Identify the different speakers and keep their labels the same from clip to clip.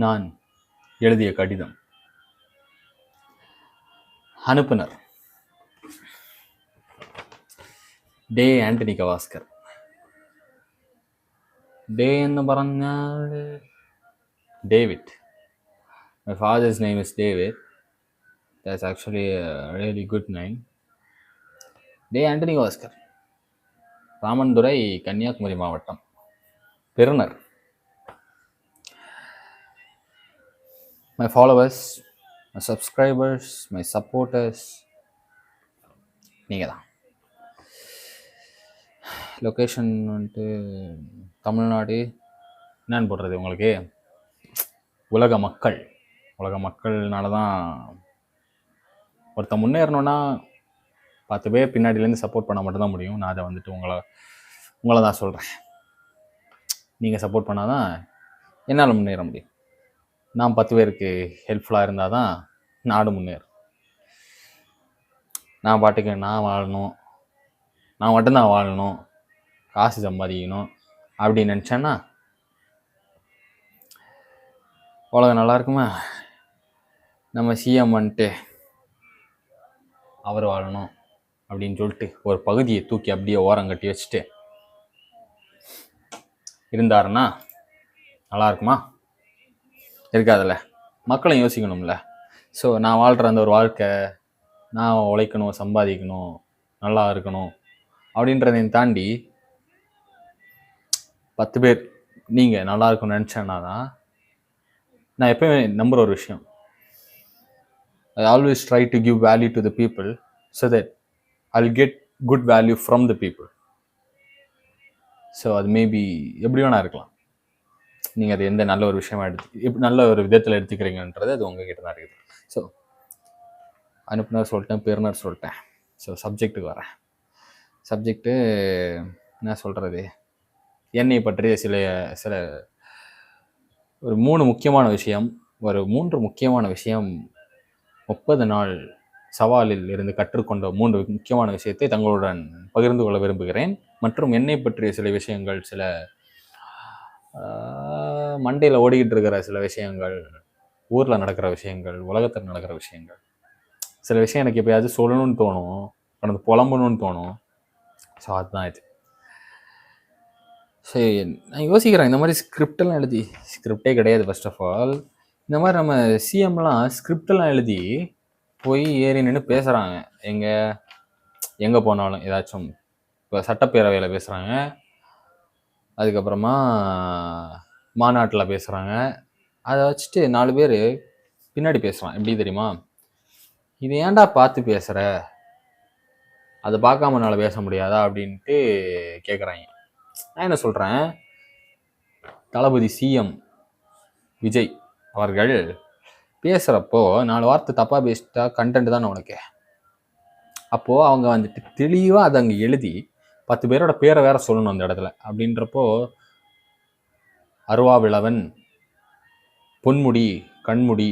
Speaker 1: நான் எழுதிய கடிதம். அனுப்புனர் ഡേ ആന്റണി ഗവാസ്കർ. ഡേ എന്ന് പറഞ്ഞാൽ David. My father's name is David. That's actually a really good name. டே ஆண்டனி கவாஸ்கர், ராமன்துறை, கன்னியாகுமரி மாவட்டம். பெறுநர் my followers, my subscribers, my supporters, நீங்கள் தான். லொக்கேஷன் வந்துட்டு தமிழ்நாடு. என்னன்னு போடுறது உங்களுக்கு? உலக மக்கள்னால தான் ஒருத்தன் முன்னேறணுன்னா 10 பேர் பின்னாடியிலேருந்து சப்போர்ட் பண்ண மட்டும்தான் முடியும். நான் அதை வந்துட்டு உங்களை தான் சொல்கிறேன். நீங்கள் சப்போர்ட் பண்ணால் தான் என்னால் முன்னேற முடியும். நான் 10 பேருக்கு ஹெல்ப்ஃபுல்லாக இருந்தால் தான் நாடு முன்னேறும். நான் பாட்டுக்கு நான் வாழணும், நான் மட்டும்தான் வாழணும், காசு சம்பாதிக்கணும் அப்படின்னு நினச்சேன்னா உலகம் நல்லா இருக்குமா? நம்ம சிஎம் வந்துட்டு அவர் வாழணும் அப்படின்னு சொல்லிட்டு ஒரு பகுதியை தூக்கி அப்படியே ஓரம் கட்டி வச்சுட்டு இருந்தாருன்னா நல்லா இருக்குமா? இருக்காதுல்ல. மக்களும் யோசிக்கணும்ல. ஸோ நான் வாழ்கிற அந்த ஒரு வாழ்க்கை, நான் உழைக்கணும், சம்பாதிக்கணும், நல்லா இருக்கணும் அப்படின்றதையும் தாண்டி 10 பேர் நீங்கள் நல்லா இருக்கணும்னு நினச்சேன்னா தான் நான் எப்பயுமே நம்புகிற ஒரு விஷயம், I always try to give value to the people so that I'll get good value from the people. So அது மேபி எப்படி வேணா இருக்கலாம். நீங்கள் அது எந்த நல்ல ஒரு விஷயமா நல்ல ஒரு விதத்தில் எடுத்துக்கிறீங்கன்றது அது உங்ககிட்ட தான் இருக்குது. ஸோ அனுப்புனர் சொல்லிட்டேன், பெறுநர் சொல்லிட்டேன். ஸோ சப்ஜெக்ட்டுக்கு வரேன். சப்ஜெக்டு என்ன சொல்கிறது, என்னை பற்றிய சில ஒரு 3 முக்கியமான விஷயம் 30 நாள் சவாலில் இருந்து கற்றுக்கொண்ட 3 முக்கியமான விஷயத்தை தங்களுடன் பகிர்ந்து கொள்ள விரும்புகிறேன். மற்றும் என்னை பற்றிய சில விஷயங்கள், சில மண்டையில் ஓடிக்கிட்டு இருக்கிற சில விஷயங்கள், ஊரில் நடக்கிற விஷயங்கள், உலகத்தில் நடக்கிற விஷயங்கள், சில விஷயம் எனக்கு எப்பயாவது சொல்லணும்னு தோணும், கடந்து புலம்பணும்னு தோணும். ஸோ அதுதான் இது. சரி, நான் யோசிக்கிறேன், இந்த மாதிரி ஸ்கிரிப்டெல்லாம் எழுதி, ஸ்கிரிப்டே கிடையாது ஃபர்ஸ்ட் ஆஃப் ஆல். இந்த மாதிரி நம்ம சிஎம்லாம் ஸ்கிரிப்டெல்லாம் எழுதி போய் ஏறி நின்று பேசுகிறாங்க. எங்கே போனாலும் ஏதாச்சும். இப்போ சட்டப்பேரவையில் பேசுகிறாங்க, அதுக்கப்புறமா மாநாட்டில் பேசுகிறாங்க. அதை வச்சுட்டு 4 பேர் பின்னாடி பேசுகிறான். எப்படி தெரியுமா? இது ஏன்டா பார்த்து பேசுகிற, அதை பார்க்காம என்னால் பேச முடியாதா அப்படின்ட்டு கேட்குறாங்க. நான் என்ன சொல்கிறேன், தளபதி சிஎம் விஜய் அவர்கள் பேசுகிறப்போ 4 வார்த்தை தப்பாக பேசிட்டா கண்டென்ட் தானே உனக்கு. அப்போது அவங்க வந்துட்டு தெளிவாக அதை அங்கே எழுதி 10 பேரோட பேரை வேற சொல்லணும் அந்த இடத்துல. அப்படின்றப்போ அருவாவிளவன், பொன்முடி, கண்முடி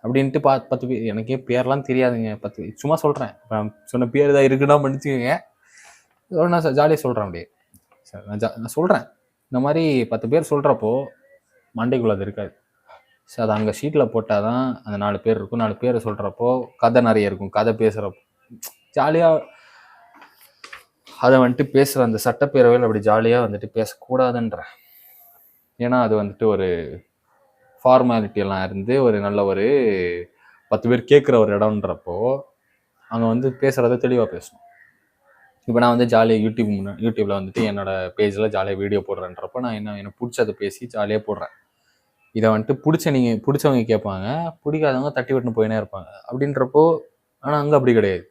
Speaker 1: அப்படின்ட்டு 10 பேர், எனக்கே பேர்லாம் தெரியாதுங்க. 10 சும்மா சொல்கிறேன், இப்போ சொன்ன பேர் தான் இருக்குன்னா பண்ணிச்சுக்கோங்க. நான் ஜாலியாக சொல்கிறேன். அப்படியே நான் சொல்கிறேன், இந்த மாதிரி 10 பேர் சொல்கிறப்போ மண்டைக்குள்ள அது இருக்காது. ஸோ அது அங்கே ஷீட்டில் போட்டால் தான் அந்த 4 பேர் இருக்கும். 4 பேரை சொல்கிறப்போ கதை நிறைய இருக்கும். கதை பேசுகிறப்போ ஜாலியாக அதை வந்துட்டு பேசுகிற அந்த சட்டப்பேரவையில் அப்படி ஜாலியாக வந்துட்டு பேசக்கூடாதுன்ற. ஏன்னா அது வந்துட்டு ஒரு ஃபார்மாலிட்டியெல்லாம் இருந்து ஒரு நல்ல ஒரு 10 பேர் கேட்குற ஒரு இடம்ன்றப்போ அங்கே வந்து பேசுகிறத தெளிவாக பேசணும். இப்போ நான் வந்து ஜாலியாக யூடியூப்பில் வந்துட்டு என்னோடய பேஜில் ஜாலியாக வீடியோ போடுறேன்றப்போ நான் எனக்கு பிடிச்சதை பேசி ஜாலியாக போடுறேன். இதை வந்துட்டு பிடிச்சவங்க கேட்பாங்க, பிடிக்காதவங்க தட்டி விட்டுன்னு போயினே இருப்பாங்க. அப்படின்றப்போ ஆனால் அங்கே அப்படி கிடையாது.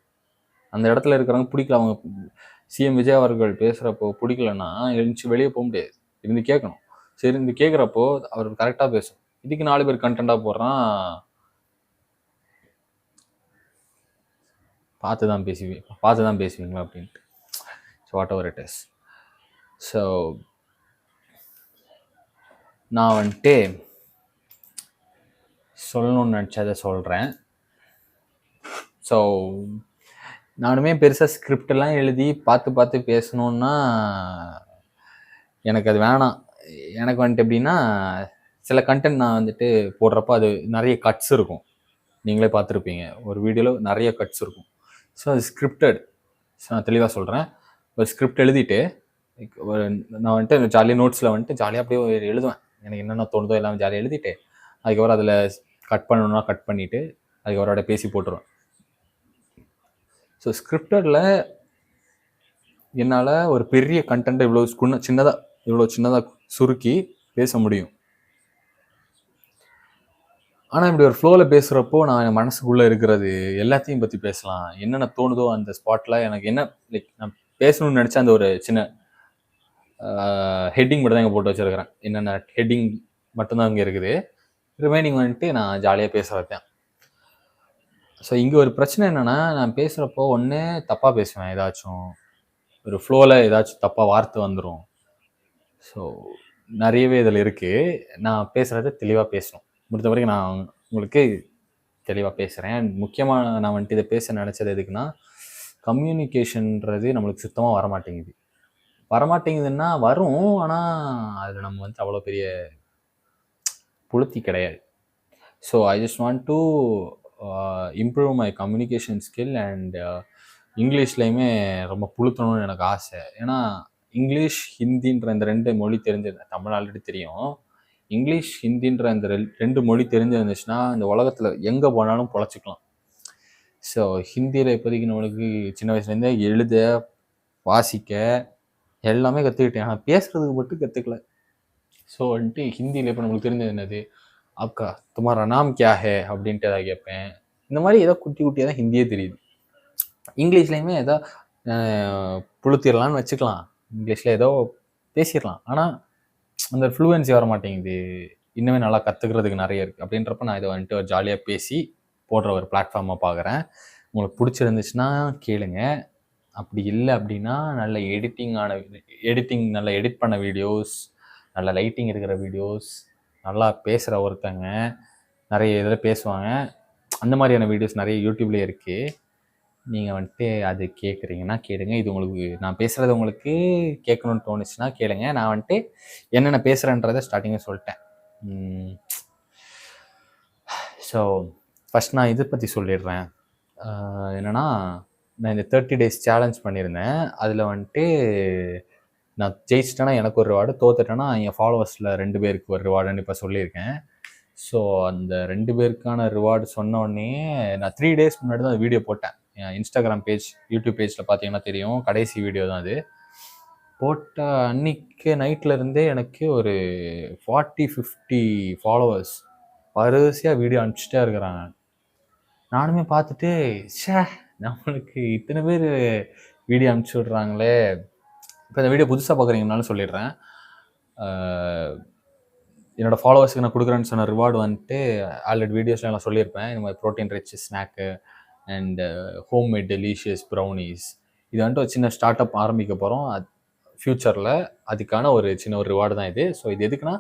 Speaker 1: அந்த இடத்துல இருக்கிறவங்க பிடிக்கல, அவங்க சிஎம் விஜய் அவர்கள் பேசுகிறப்போ பிடிக்கலன்னா எழுந்துச்சு வெளியே போக முடியாது, இருந்து கேட்கணும். சரி, இருந்து கேட்குறப்போ அவர் கரெக்டாக பேசணும். இதுக்கு 4 பேர் கண்டென்ட்டாக போடுறான், பார்த்து தான் பேசுவீங்களா அப்படின்ட்டு. So what ever it is. So நான் வந்துட்டு சொல்லணும்னு நினச்சதை சொல்கிறேன். ஸோ நானுமே பெருசாக ஸ்கிரிப்டெல்லாம் எழுதி பார்த்து பேசணுன்னா எனக்கு அது வேணாம். எனக்கு வந்துட்டு எப்படின்னா, சில கண்டென்ட் நான் வந்துட்டு போடுறப்ப அது நிறைய கட்ஸ் இருக்கும். நீங்களே பார்த்துருப்பீங்க. ஒரு வீடியோவில் நிறைய கட்ஸ் இருக்கும். ஸோ அது ஸ்கிரிப்டட். ஸோ நான் தெளிவாக சொல்கிறேன். ஒரு ஸ்கிரிப்ட் எழுதிட்டு ஒரு நான் வந்துட்டு ஜாலியாக நோட்ஸில் வந்துட்டு ஜாலியாக அப்படியே எழுதுவேன். எனக்கு என்னென்ன தோணுதோ எல்லாம் ஜாலியாக எழுதிட்டு அதுக்கப்புறம் அதில் கட் பண்ணணும்னா கட் பண்ணிவிட்டு அதுக்கப்புறம் அப்படியே பேசி போட்டுருவேன். ஸோ ஸ்கிரிப்டடில் என்னால் ஒரு பெரிய கண்டென்ட்டை இவ்வளோ சின்னதாக சுருக்கி பேச முடியும். ஆனால் இப்படி ஒரு ஃப்ளோவில் பேசுகிறப்போ நான் என் மனசுக்குள்ளே இருக்கிறது எல்லாத்தையும் பற்றி பேசலாம். என்னென்ன தோணுதோ அந்த ஸ்பாட்டில் எனக்கு என்ன லைக் நான் பேசணும்னு நினச்சா அந்த ஒரு சின்ன ஹெட்டிங் மட்டும் தான் இங்கே போட்டு வச்சுருக்கிறேன். என்னென்ன ஹெட்டிங் மட்டும்தான் இங்கே இருக்குது. ரிமைனிங் வந்துட்டு நான் ஜாலியாக பேசுகிறது தான். ஸோ இங்கே ஒரு பிரச்சனை என்னென்னா, நான் பேசுகிறப்போ ஒன்று தப்பாக பேசுவேன். ஏதாச்சும் ஒரு ஃப்ளோவில் ஏதாச்சும் தப்பாக வார்த்தை வந்துடும். ஸோ நிறையவே இதில் இருக்குது. நான் பேசுகிறத தெளிவாக பேசணும். முடிஞ்ச வரைக்கும் நான் உங்களுக்கு தெளிவாக பேசுகிறேன். அண்ட் முக்கியமாக நான் வந்துட்டு இதை பேச நினச்சது எதுக்குன்னா, கம்யூனிகேஷன்றது நம்மளுக்கு சுத்தமாக வரமாட்டேங்குதுன்னா வரும். ஆனால் அதில் நம்ம வந்து அவ்வளோ பெரிய புளுத்தி கிடையாது. So I just want to improve my communication skill and இங்கிலீஷ்லேயுமே ரொம்ப புளுத்தணும்னு எனக்கு ஆசை. ஏன்னா இங்கிலீஷ் ஹிந்தின்ற இந்த 2 மொழி தெரிஞ்சிருந்தேன். தமிழ் ஆல்ரெடி தெரியும். இங்கிலீஷ் ஹிந்தின்ற இந்த 2 மொழி தெரிஞ்சிருந்துச்சுன்னா இந்த உலகத்தில் எங்கே போனாலும் பொழைச்சிக்கலாம். ஸோ ஹிந்தியில் இப்போதைக்கு நம்மளுக்கு சின்ன வயசுலேருந்தே எழுத வாசிக்க எல்லாமே கற்றுக்கிட்டேன். ஆனால் பேசுகிறதுக்கு மட்டும் கற்றுக்கல. ஸோ வந்துட்டு ஹிந்தியில் இப்போ நம்மளுக்கு தெரிஞ்சது என்னது, அக்கா துமாரா நாம் கியா ஹே அப்படின்ட்டு எதாவது கேட்பேன். இந்த மாதிரி ஏதோ குட்டி குட்டியாக தான் ஹிந்தியே தெரியுது. இங்கிலீஷ்லேயுமே ஏதோ புளுத்திடலான்னு வச்சுக்கலாம். இங்கிலீஷில் ஏதோ பேசிடலாம். ஆனால் அந்த ஃப்ளூவன்சி வர மாட்டேங்குது. இன்னுமே நல்லா கற்றுக்கிறதுக்கு நிறைய இருக்குது. அப்படின்றப்ப நான் இதை வந்துட்டு ஒரு ஜாலியாக பேசி போடுற ஒரு பிளாட்ஃபார்மாக பார்க்குறேன். உங்களுக்கு பிடிச்சிருந்துச்சுன்னா கேளுங்க. அப்படி இல்லை அப்படின்னா நல்ல எடிட்டிங் நல்லா எடிட் பண்ண வீடியோஸ், நல்ல லைட்டிங் இருக்கிற வீடியோஸ், நல்லா பேசுகிற ஒருத்தங்க நிறைய இதில் பேசுவாங்க. அந்த மாதிரியான வீடியோஸ் நிறைய யூடியூப்லேயே இருக்குது. நீங்கள் வந்துட்டு அது கேட்குறீங்கன்னா கேளுங்க. இது உங்களுக்கு நான் பேசுகிறது உங்களுக்கு கேட்கணுன்னு தோணுச்சுன்னா கேளுங்க. நான் வந்துட்டு என்னென்ன பேசுகிறேன்றதை ஸ்டார்டிங்காக சொல்லிட்டேன். ஸோ ஃபஸ்ட் நான் இதை பற்றி சொல்லிடுறேன். என்னென்னா, நான் இந்த 30 days சேலஞ்ச் பண்ணியிருந்தேன். அதில் வந்துட்டு நான் ஜெயிச்சிட்டேன்னா எனக்கு ஒரு ரிவார்டு, தோத்துட்டேன்னா என் ஃபாலோவர்ஸில் 2 பேருக்கு ஒரு ரிவார்டுன்னு இப்போ சொல்லியிருக்கேன். ஸோ அந்த 2 பேருக்கான ரிவார்டு சொன்னோடனே நான் 3 days முன்னாடி தான் அந்த வீடியோ போட்டேன். என் இன்ஸ்டாகிராம் பேஜ், யூடியூப் பேஜில் பார்த்தீங்கன்னா தெரியும். கடைசி வீடியோ தான் அது. போட்ட அன்னைக்கு நைட்லேருந்தே எனக்கு ஒரு 40-50 ஃபாலோவர்ஸ் வரிசையாக வீடியோ அனுப்பிச்சிட்டே இருக்கிறாங்க. நானுமே பார்த்துட்டு நம்மளுக்கு இத்தனை பேர் வீடியோ அனுப்பிச்சி விட்றாங்களே. இப்போ இந்த வீடியோ புதுசாக பார்க்குறீங்கனாலும் சொல்லிடுறேன். என்னோடய ஃபாலோவர்ஸுக்கு நான் கொடுக்குறேன்னு சொன்ன ரிவார்டு வந்துட்டு ஆல்ரெடி வீடியோஸில் நான் சொல்லியிருப்பேன். இந்த மாதிரி protein rich snack and homemade delicious brownies. இது வந்துட்டு ஒரு சின்ன ஸ்டார்ட் அப் ஆரம்பிக்க போகிறோம். ஃப்யூச்சரில் அதுக்கான ஒரு சின்ன ஒரு ரிவார்டு தான் இது. ஸோ இது எதுக்குன்னா,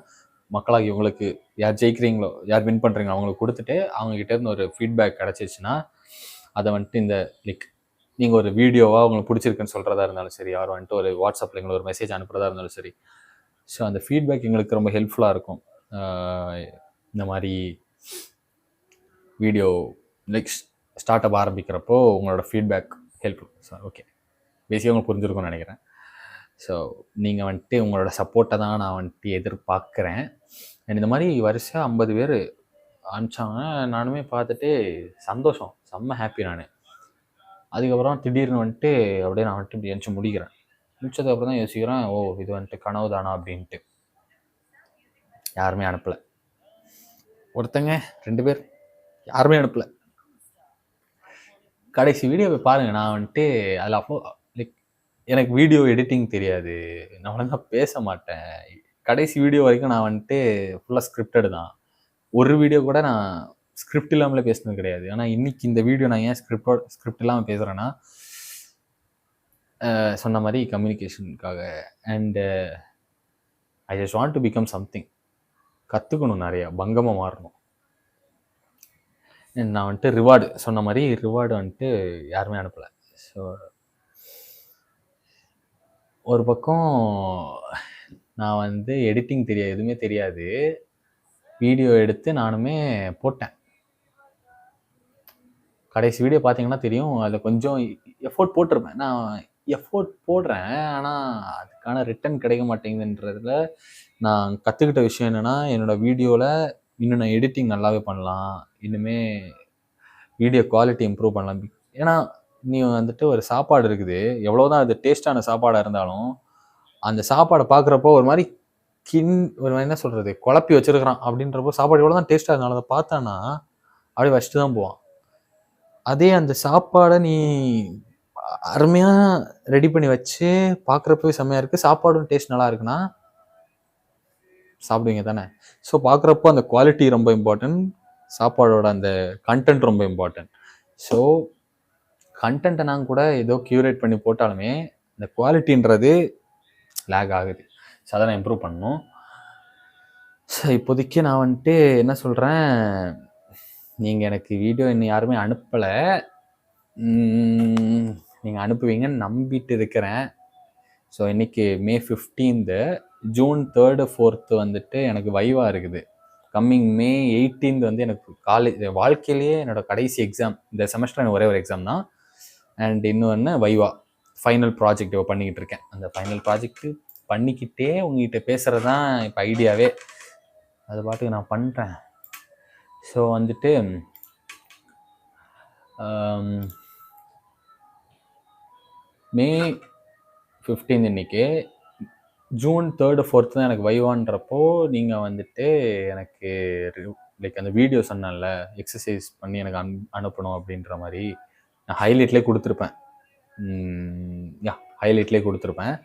Speaker 1: மக்களாகி உங்களுக்கு யார் ஜெயிக்கிறீங்களோ, யார் வின் பண்ணுறீங்களோ அவங்களுக்கு கொடுத்துட்டு அவங்ககிட்டேருந்து ஒரு ஃபீட்பேக் கிடச்சிச்சுன்னா அதை வந்துட்டு இந்த லைக் நீங்கள் ஒரு வீடியோவாக உங்களுக்கு பிடிச்சிருக்குன்னு சொல்கிறதா இருந்தாலும் சரி, யார் வந்துட்டு ஒரு வாட்ஸ்அப்பில் எங்களுக்கு ஒரு மெசேஜ் அனுப்புகிறதா இருந்தாலும் சரி, ஸோ அந்த ஃபீட்பேக் எங்களுக்கு ரொம்ப ஹெல்ப்ஃபுல்லாக இருக்கும். இந்த மாதிரி வீடியோ லைக் ஸ்டார்ட் அப் ஆரம்பிக்கிறப்போ உங்களோட ஃபீட்பேக் ஹெல்ப்ஃபுல். ஸோ ஓகே, பேசிக்காக உங்களுக்கு புரிஞ்சிருக்கும்னு நினைக்கிறேன். ஸோ நீங்கள் வந்துட்டு உங்களோட சப்போர்ட்டை தான் நான் வந்துட்டு எதிர்பார்க்குறேன். அண்ட் இந்த மாதிரி வருஷம் 50 பேர் அனுப்பிச்சாங்க. நானுமே பார்த்துட்டு சந்தோஷம், செம்ம ஹாப்பி நான். அதுக்கப்புறம் திடீர்னு வந்துட்டு அப்படியே நான் வந்துட்டு இப்படி எழுந்து முடிக்கிறேன். முடிச்சதுக்கப்புறம் தான் யோசிக்கிறேன், ஓ இது வந்துட்டு கனவு தானா அப்படின்ட்டு. யாருமே அனுப்பலை. ஒருத்தங்க 2 பேர் யாருமே அனுப்பலை. கடைசி வீடியோவை பாருங்கள். நான் வந்துட்டு அதில் அப்போ லைக் எனக்கு வீடியோ எடிட்டிங் தெரியாது, நான் ஒழுங்கா பேச மாட்டேன். கடைசி வீடியோ வரைக்கும் நான் வந்துட்டு ஃபுல்லாக ஸ்கிரிப்டடு தான். ஒரு வீடியோ கூட நான் ஸ்கிரிப்ட் இல்லாமலே பேசினது கிடையாது. ஆனால் இன்றைக்கி இந்த வீடியோ நான் ஏன் ஸ்கிரிப்ட் இல்லாமல் பேசுகிறேன்னா, சொன்ன மாதிரி கம்யூனிகேஷனுக்காக. And I just want to become something. கற்றுக்கணும், நிறையா பங்கமாக மாறணும். நான் வந்துட்டு ரிவார்டு சொன்ன மாதிரி ரிவார்டு வந்துட்டு யாருமே அனுப்பலை. ஸோ ஒரு பக்கம் நான் வந்து எடிட்டிங் எதுவுமே தெரியாது. வீடியோ எடுத்து நானுமே போட்டேன். கடைசி வீடியோ பார்த்தீங்கன்னா தெரியும். அதில் கொஞ்சம் எஃபோர்ட் போட்டிருப்பேன். நான் எஃபோர்ட் போடுறேன். ஆனால் அதுக்கான ரிட்டர்ன் கிடைக்க மாட்டேங்குதுன்றதுல நான் கற்றுக்கிட்ட விஷயம் என்னென்னா, என்னோடய வீடியோவில் இன்னும் நான் எடிட்டிங் நல்லாவே பண்ணலாம். இன்னுமே வீடியோ குவாலிட்டி இம்ப்ரூவ் பண்ணலாம். ஏன்னா நீ வந்துட்டு ஒரு சாப்பாடு இருக்குது, எவ்வளோதான் அது டேஸ்டான சாப்பாடாக இருந்தாலும் அந்த சாப்பாடை பார்க்குறப்போ ஒரு மாதிரி ஒரு என்ன சொல்கிறது, குழப்பி வச்சிருக்கிறான் அப்படின்றப்போ சாப்பாடு எவ்வளோ தான் டேஸ்ட்டாக இருந்தாலும் அதை பார்த்தானா அப்படியே வச்சுட்டு தான் போவான். அதே அந்த சாப்பாடை நீ அருமையாக ரெடி பண்ணி வச்சு பார்க்குறப்பவே செம்மையாக இருக்குது, சாப்பாடும் டேஸ்ட் நல்லா இருக்குன்னா சாப்பிடுவீங்க தானே. ஸோ பார்க்குறப்போ அந்த குவாலிட்டி ரொம்ப இம்பார்ட்டன்ட், சாப்பாடோட அந்த கண்டென்ட் ரொம்ப இம்பார்ட்டன்ட். ஸோ கண்டென்ட்டை நான் கூட ஏதோ க்யூரேட் பண்ணி போட்டாலுமே இந்த குவாலிட்டின்றது லேக் ஆகுது. ஸோ அதை நான் இம்ப்ரூவ் பண்ணணும். ஸோ இப்போதைக்கு நான் வந்துட்டு என்ன சொல்கிறேன், நீங்கள் எனக்கு வீடியோ இன்னும் யாருமே அனுப்பலை, நீங்கள் அனுப்புவீங்கன்னு நம்பிட்டு இருக்கிறேன். ஸோ இன்றைக்கி May 15, June 3rd 4th வந்துட்டு எனக்கு வைவா இருக்குது. கம்மிங் May 18 வந்து எனக்கு காலேஜ் வாழ்க்கையிலேயே என்னோடய கடைசி எக்ஸாம். இந்த செமஸ்டர் எனக்கு ஒரே ஒரு எக்ஸாம் தான். அண்ட் இன்னொன்று வைவா ஃபைனல் ப்ராஜெக்ட் பண்ணிக்கிட்டு இருக்கேன். அந்த ஃபைனல் ப்ராஜெக்ட்டு பண்ணிக்கிட்டே உங்ககிட்ட பேசுகிறது தான் இப்போ ஐடியாவே. அது பாட்டுக்கு நான் பண்ணுறேன். ஸோ வந்துட்டு May 15 இன்னைக்கு, June 3rd 4th தான் எனக்கு வைவான்றப்போ நீங்கள் வந்துட்டு எனக்கு லைக் அந்த வீடியோ சொன்னேன்ல எக்ஸசைஸ் பண்ணி எனக்கு அனுப்பணும் அப்படின்ற மாதிரி நான் ஹைலைட்லேயே கொடுத்துருப்பேன். ஹைலைட்லேயே கொடுத்துருப்பேன்.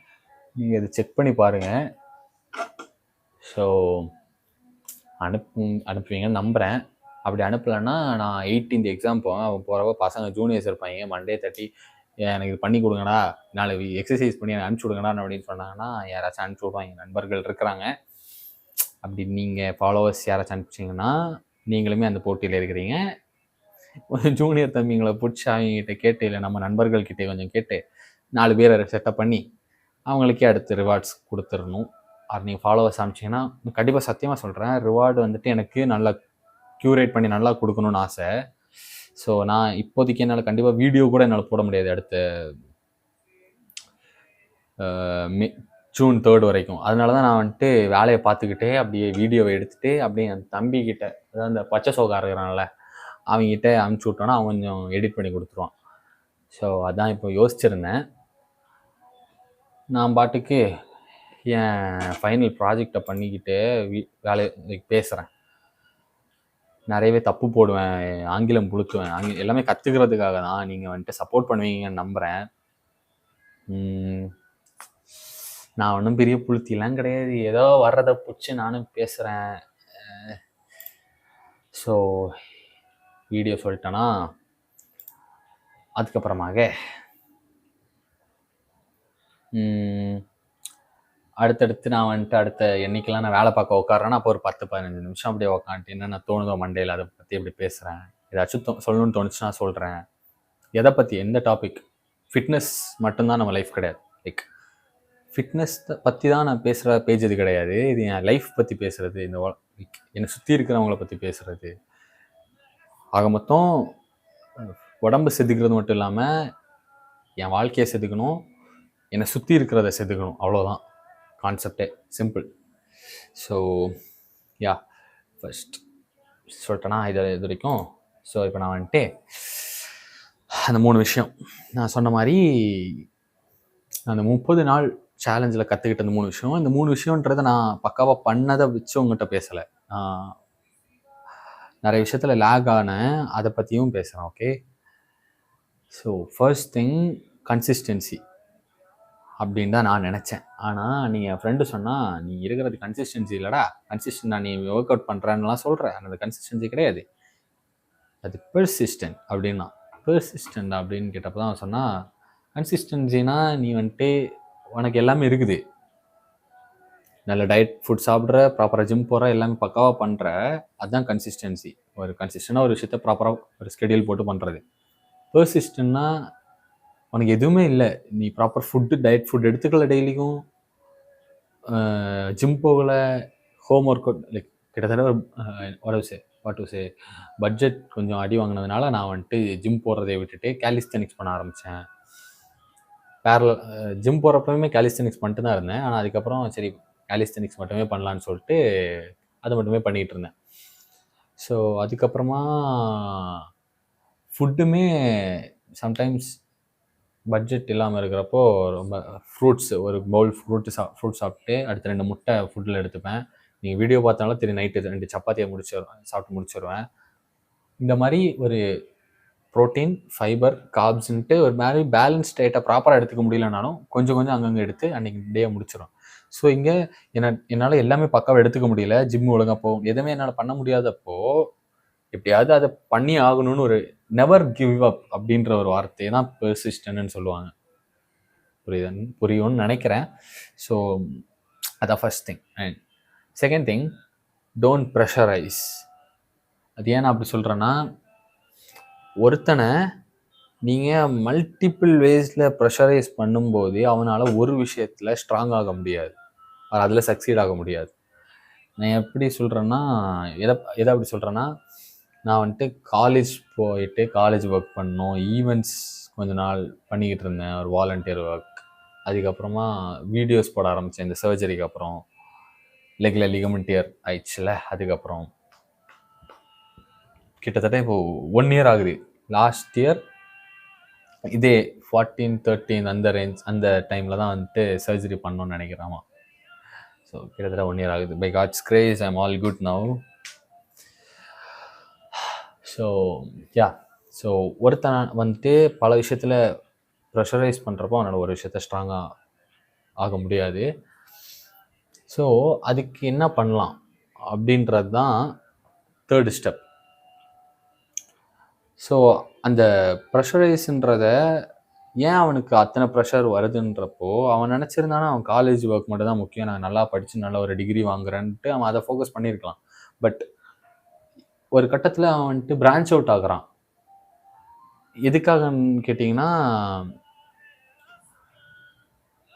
Speaker 1: நீங்கள் இதை செக் பண்ணி பாருங்கள். ஸோ அனுப்புவீங்கன்னு நம்புகிறேன். அப்படி அனுப்பலைன்னா நான் 18th எக்ஸாம் போவேன். அவன் போகிறப்ப பசங்க ஜூனியர்ஸ் இருப்பாங்க, மண்டே தட்டி எனக்கு இது பண்ணி கொடுங்கடா, நாளைக்கு எக்ஸசைஸ் பண்ணி எனக்கு அனுப்பிச்சி விடுங்கடா அப்படின்னு சொன்னாங்கன்னா யாராச்சும் அனுப்பிச்சி விடுவாங்க. நண்பர்கள் இருக்கிறாங்க. அப்படி நீங்கள் ஃபாலோவர்ஸ் யாராச்சும் அனுப்பிச்சிங்கன்னா நீங்களுமே அந்த போட்டியில் இருக்கிறீங்க. ஜூனியர் தம்பிங்களை பிடிச்சி அவங்ககிட்ட கேட்டு, இல்லை நம்ம நண்பர்கள்கிட்ட கொஞ்சம் கேட்டு 4 பேரை செட்டப் பண்ணி அவங்களுக்கே அடுத்து ரிவார்ட்ஸ் கொடுத்துடணும். அது நீங்கள் ஃபாலோவர்ஸ் அனுப்பிச்சிங்கன்னா கண்டிப்பாக சத்தியமாக சொல்கிறேன், ரிவார்டு வந்துட்டு எனக்கு நல்லா க்யூரேட் பண்ணி நல்லா கொடுக்கணும்னு ஆசை. ஸோ நான் இப்போதைக்கு என்னால் கண்டிப்பாக வீடியோ கூட என்னால் போட முடியாது அடுத்த June 3rd வரைக்கும். அதனால தான் நான் வந்துட்டு வேலையை பார்த்துக்கிட்டே அப்படியே வீடியோவை எடுத்துகிட்டு அப்படியே என் தம்பிக்கிட்ட, அதாவது அந்த பச்சை சோகா இருக்கிறான்ல அவங்ககிட்ட அனுப்பிச்சி விட்டோன்னா அவன் கொஞ்சம் எடிட் பண்ணி கொடுத்துருவான். ஸோ அதான் இப்போ யோசிச்சுருந்தேன். நான் பாட்டுக்கு என் ஃபைனல் ப்ராஜெக்டை பண்ணிக்கிட்டு வேலையை பேசுகிறேன். நிறையவே தப்பு போடுவேன், ஆங்கிலம் புழுத்துவேன், எல்லாமே கற்றுக்கிறதுக்காக தான். நீங்கள் வந்துட்டு சப்போர்ட் பண்ணுவீங்கன்னு நம்புகிறேன். நான் ஒன்றும் பெரிய புளுத்திலாம் கிடையாது, ஏதோ வர்றதை பிடிச்சி நானும் பேசுகிறேன். ஸோ வீடியோ சொல்லிட்டேன்னா அதுக்கப்புறமாக அடுத்தடுத்து நான் வந்துட்டு அடுத்த என்னைக்கெல்லாம் நான் வேலை பார்க்க உட்காறேன்னா அப்போ ஒரு 10-15 நிமிஷம் அப்படியே உட்காந்துட்டு என்னென்ன தோணுதோ மண்டேல அதை பற்றி அப்படி பேசுகிறேன். ஏதாச்சும் சொல்லணும்னு தோணுச்சுன்னா சொல்கிறேன். எதை பற்றி, எந்த டாபிக், ஃபிட்னஸ் மட்டும்தான் நம்ம லைஃப் கிடையாது. லைக் ஃபிட்னஸ் பற்றி தான் நான் பேசுகிற பேஜ் இது கிடையாது. இது என் லைஃப் பற்றி பேசுகிறது, இந்த என்னை சுற்றி இருக்கிறவங்கள பற்றி பேசுகிறது. ஆக மொத்தம் உடம்பு செதுக்கிறது மட்டும் இல்லாமல் என் வாழ்க்கையை செதுக்கணும், என்னை சுற்றி இருக்கிறத செதுக்கணும், அவ்வளோதான் கான்செப்டே. சிம்பிள். ஸோ யா, ஃபர்ஸ்ட் சொல்லிட்டேன்னா இது வரைக்கும். ஸோ இப்போ நான் வந்துட்டு அந்த 3 விஷயம் நான் சொன்ன மாதிரி அந்த 30 நாள் சேலஞ்சில் கற்றுக்கிட்ட அந்த 3 விஷயம், இந்த 3 விஷயன்றதை நான் பக்காவாக பண்ணதை வச்சு உங்கள்கிட்ட பேசலை. நிறைய விஷயத்தில் லேக் ஆனேன், அதை பற்றியும் பேசுகிறேன். Okay, so first thing consistency அப்படின்னு தான் நான் நினச்சேன். ஆனால் நீங்கள் என் ஃப்ரெண்டு சொன்னால், நீ இருக்கிறது கன்சிஸ்டன்சி இல்லைடா, கன்சிஸ்டன்ட் நீ ஒர்க் அவுட் பண்ணுறேன்னுலாம் சொல்கிறேன், அந்த கன்சிஸ்டன்சி கிடையாது, அது பெர்சிஸ்டன்ட் அப்படின்னா. பெர்சிஸ்டன்ட் அப்படின்னு கேட்டப்போ தான் சொன்னால், கன்சிஸ்டன்சினா நீ வந்துட்டு உனக்கு எல்லாமே இருக்குது, நல்ல டயட் ஃபுட் சாப்பிட்ற, ப்ராப்பராக ஜிம் போகிற, எல்லாமே பக்காவாக பண்ணுற, அதுதான் கன்சிஸ்டன்சி. ஒரு கன்சிஸ்டண்டாக ஒரு விஷயத்த ப்ராப்பராக ஒரு ஸ்கெடியூல் போட்டு பண்ணுறது. பெர்சிஸ்டன்ட்னா உனக்கு எதுவுமே இல்லை, நீ ப்ராப்பர் ஃபுட்டு டயட் ஃபுட் எடுத்துக்கல, டெய்லிக்கும் ஜிம் போகலை, ஹோம் ஒர்க் அவுட் லைக் கிட்டத்தட்ட ஒரு வாட் டு சே பட்ஜெட் கொஞ்சம் அடி வாங்கினதுனால நான் வந்துட்டு ஜிம் போடுறதை விட்டுட்டு கேலிஸ்தெனிக்ஸ் பண்ண ஆரம்பித்தேன். பேரல் ஜிம் போகிறப்பவுமே கேலிஸ்தெனிக்ஸ் பண்ணிட்டு தான் இருந்தேன். ஆனால் அதுக்கப்புறம் சரி கேலிஸ்தெனிக்ஸ் மட்டுமே பண்ணலான்னு சொல்லிட்டு அதை மட்டுமே பண்ணிகிட்டு இருந்தேன். ஸோ அதுக்கப்புறமா ஃபுட்டுமே சம்டைம்ஸ் பட்ஜெட் இல்லாமல் இருக்கிறப்போ ரொம்ப ஃப்ரூட்ஸ் ஒரு பவுல் ஃப்ரூட் சாப்பிட்டு அடுத்து 2 முட்டை ஃபுட்டில் எடுத்துப்பேன். நீங்கள் வீடியோ பார்த்தாலும் தெரியும், நைட்டு 2 சப்பாத்தியை சாப்பிட்டு முடிச்சிடுவேன். இந்த மாதிரி ஒரு ப்ரோட்டீன், ஃபைபர், கார்ப்ஸ்ன்ட்டு ஒரு மாதிரி பேலன்ஸ் டயட்டை ப்ராப்பராக எடுத்துக்க முடியலனாலும் கொஞ்சம் கொஞ்சம் அங்கங்கே எடுத்து அன்றைக்கி டேயை முடிச்சிடும். ஸோ இங்கே என்னால் எல்லாமே பக்காவாக எடுத்துக்க முடியல. ஜிம் ஒழுங்காக போகும் எதுவுமே என்னால் பண்ண முடியாதப்போ எப்படியாவது அதை பண்ணி ஆகணும்னு ஒரு நெவர் கிவ் அப் அப்படின்ற ஒரு வார்த்தையை தான் பெர்சிஸ்டன்ட்னு சொல்லுவாங்க. புரியும்னு நினைக்கிறேன். ஸோ அதான் first thing. And second thing, don't pressurise. அது ஏன் நான் அப்படி சொல்கிறேன்னா, ஒருத்தனை நீங்கள் மல்டிபிள் வேஸில் ப்ரெஷரைஸ் பண்ணும்போது அவனால் ஒரு விஷயத்தில் ஸ்ட்ராங் ஆக முடியாது, அதில் சக்சீட் ஆக முடியாது. நான் எப்படி சொல்கிறேன்னா, எதை அப்படி சொல்கிறேன்னா, நான் வந்துட்டு காலேஜ் போயிட்டு காலேஜ் ஒர்க் பண்ணோம், ஈவெண்ட்ஸ் கொஞ்ச நாள் பண்ணிக்கிட்டு இருந்தேன், ஒரு வாலண்டியர் ஒர்க். அதுக்கப்புறமா வீடியோஸ் போட ஆரம்பித்தேன் இந்த சர்ஜரிக்கு அப்புறம். லெக்கில் லிகமெண்ட் டியர் ஆயிடுச்சுல, அதுக்கப்புறம் கிட்டத்தட்ட இப்போது 1 year ஆகுது. லாஸ்ட் இயர் இதே 14, 13 அந்த ரேஞ்ச் அந்த டைமில் தான் வந்துட்டு சர்ஜரி பண்ணணும்னு நினைக்கிறாமா. ஸோ கிட்டத்தட்ட 1 year ஆகுது. By God's grace I am all good now. So yeah, so ஒருத்தன் வந்துட்டு பல விஷயத்தில் ப்ரெஷரைஸ் பண்ணுறப்போ அவனோட ஒரு விஷயத்த ஸ்ட்ராங்காக ஆக முடியாது. ஸோ அதுக்கு என்ன பண்ணலாம் அப்படின்றது தான் தேர்டு ஸ்டெப். ஸோ அந்த ப்ரெஷரைஸ்ன்றத ஏன் அவனுக்கு அத்தனை ப்ரெஷர் வருதுன்றப்போ, அவன் நினச்சிருந்தானா அவன் காலேஜ் ஒர்க் மட்டும் தான் முக்கியம், நான் நல்லா படித்து நல்ல ஒரு டிகிரி வாங்குறேன்ட்டு அவன் அதை ஃபோக்கஸ் பண்ணியிருக்கலாம். பட் ஒரு கட்டத்தில் அவன் வந்துட்டு பிரான்ச் அவுட் ஆகுறான். எதுக்காகன்னு கேட்டிங்கன்னா,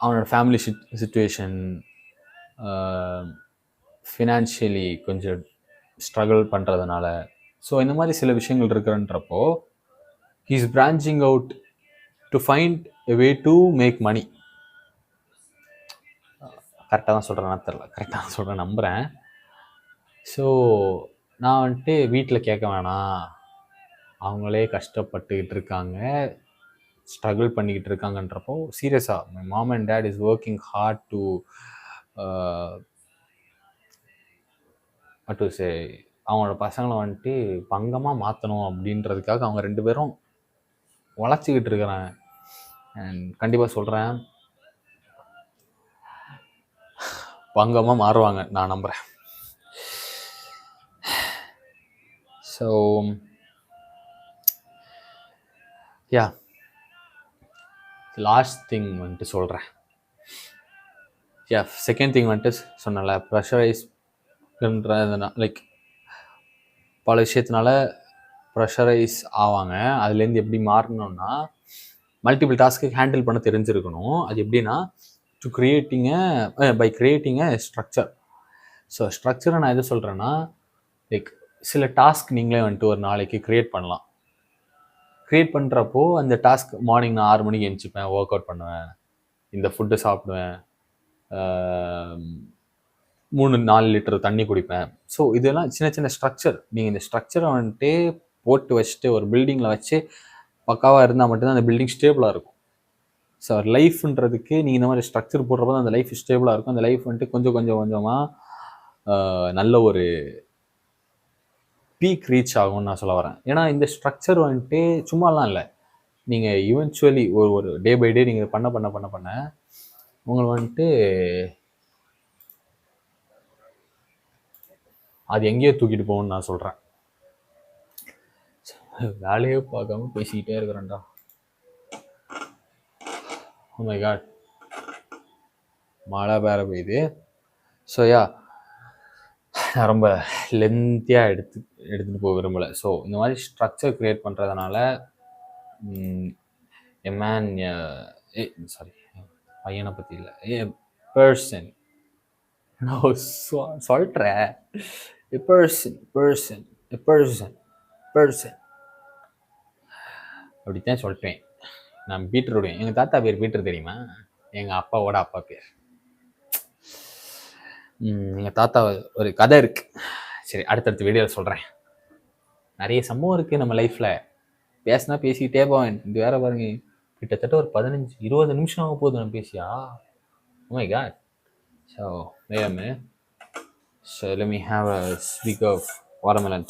Speaker 1: அவனோட ஃபேமிலி சிச்சுவேஷன், ஃபினான்ஷியலி கொஞ்சம் ஸ்ட்ரகிள் பண்ணுறதுனால, ஸோ இந்த மாதிரி சில விஷயங்கள் இருக்கிறன்றப்போ he is branching out to find a way to make money. கரெக்டாக தான் சொல்கிறேன்னா தெரில, கரெக்டாக தான் சொல்கிறேன் நம்புகிறேன். ஸோ நான் வந்துட்டு வீட்டில் கேட்க வேணாம், அவங்களே கஷ்டப்பட்டுக்கிட்டு இருக்காங்க, ஸ்ட்ரகிள் பண்ணிக்கிட்டு இருக்காங்கன்றப்போ சீரியஸாக my mom and dad is working hard to say அவங்களோட பசங்களை வந்துட்டு பங்கமாக மாற்றணும் அப்படின்றதுக்காக அவங்க 2 பேரும் உழைச்சிக்கிட்டு இருக்கிறாங்க. அண்ட் கண்டிப்பாக சொல்கிறேன், பங்கமாக மாறுவாங்க நான் நம்புகிறேன். ஸோ யா, லாஸ்ட் திங் வந்துட்டு சொல்கிறேன். யா, செகண்ட் திங் வந்துட்டு சொன்னல, ப்ரெஷரைஸ்ன்றதுனா லைக் பல விஷயத்தினால ப்ரெஷரைஸ் ஆவாங்க. அதுலேருந்து எப்படி மாறணும்னா, மல்டிபிள் டாஸ்க்கு ஹேண்டில் பண்ண தெரிஞ்சிருக்கணும். அது எப்படின்னா, by creating a structure. So ஸ்ட்ரக்சரை நான் எது சொல்கிறேன்னா, லைக் சில டாஸ்க் நீங்களே வந்துட்டு ஒரு நாளைக்கு க்ரியேட் பண்ணலாம். க்ரியேட் பண்ணுறப்போ அந்த டாஸ்க் மார்னிங் நான் 6 மணிக்கு எழுந்திரிப்பேன், ஒர்க் அவுட் பண்ணுவேன், இந்த ஃபுட்டு சாப்பிடுவேன், 3-4 லிட்டர் தண்ணி குடிப்பேன். ஸோ இதெல்லாம் சின்ன சின்ன ஸ்ட்ரக்சர். நீங்கள் இந்த ஸ்ட்ரக்சரை வந்துட்டு போட்டு வச்சுட்டு ஒரு பில்டிங்கில் வச்சு பக்காவாக இருந்தால் மட்டும்தான் அந்த பில்டிங் ஸ்டேபிளாக இருக்கும். ஸோ லைஃப்ன்றதுக்கு நீங்கள் இந்த மாதிரி ஸ்ட்ரக்சர் போடுறப்போ தான் அந்த லைஃப் ஸ்டேபிளாக இருக்கும். அந்த லைஃப் வந்துட்டு கொஞ்சம் கொஞ்சமாக நல்ல ஒரு பீக் ரீச் ஆகும்னு நான் சொல்ல வரேன். ஏன்னா இந்த ஸ்ட்ரக்சர் வந்துட்டு சும்மாலாம் இல்லை, நீங்கள் ஈவென்ச்சுவலி ஒரு டே பை டே நீங்கள் பண்ண உங்களை வந்துட்டு அது எங்கேயோ தூக்கிட்டு போகணும்னு நான் சொல்கிறேன். வேலையே பார்க்காம பேசிக்கிட்டே இருக்கிறேன்டா. ஓ மை காட், மழை வேற பெய்யுது. ஸோ யா, நான் ரொம்ப லென்த்தியாக எடுத்துகிட்டு போக விரும்பலை. ஸோ இந்த மாதிரி ஸ்ட்ரக்சர் க்ரியேட் பண்ணுறதுனால பையனை பற்றி இல்லை, பர்சன் நான் சொல்கிறேன், A person. அப்படித்தான் சொல்லிட்டேன். நான் பீட்டர் எங்கள் தாத்தா பேர் பீட்டர் தெரியுமா? எங்கள் அப்பாவோட அப்பா பேர். எங்கள் தாத்தா ஒரு கதை இருக்கு. சரி, அடுத்தடுத்த வீடியோவில் சொல்கிறேன். நிறைய சம்பவம் இருக்குது நம்ம லைஃப்பில். பேசினா பேசிக்கிட்டே போவேன். இது வேற பாருங்க, கிட்டத்தட்ட ஒரு 15-20 நிமிஷம் ஆக போகுது நான் பேசியா. Oh my god. So wait a minute. So let me have a swig of watermelon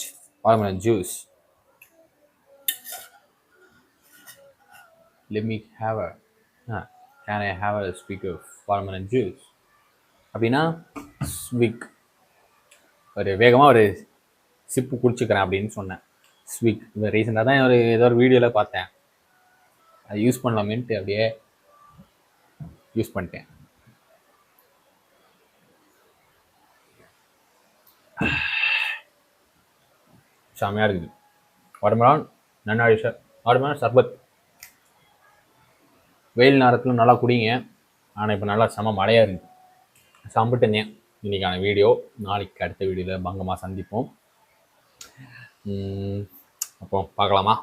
Speaker 1: juice. Let me have a can I have a swig of watermelon juice? அப்படின்னா ஸ்விக், ஒரு வேகமாக ஒரு சிப்பு குடிச்சுக்கிறேன் அப்படின்னு சொன்னேன். ஸ்விக் ரீசெண்டாக தான் ஏதோ ஒரு வீடியோவில் பார்த்தேன். அதை யூஸ் பண்ணலாமேன்ட்டு அப்படியே யூஸ் பண்ணிட்டேன். செம்மையாக இருக்குது. வாட்டர்மெலான் சர்பத் வெயில் நேரத்தில் நல்லா குடிங்க. ஆனால் இப்போ நல்லா செம மழையாக இருக்குது. சாப்பிட்டுருந்தேன். இன்றைக்கான வீடியோ. நாளைக்கு அடுத்த வீடியோவில் பங்கமாக சந்திப்போம். அப்போ பார்க்கலாமா?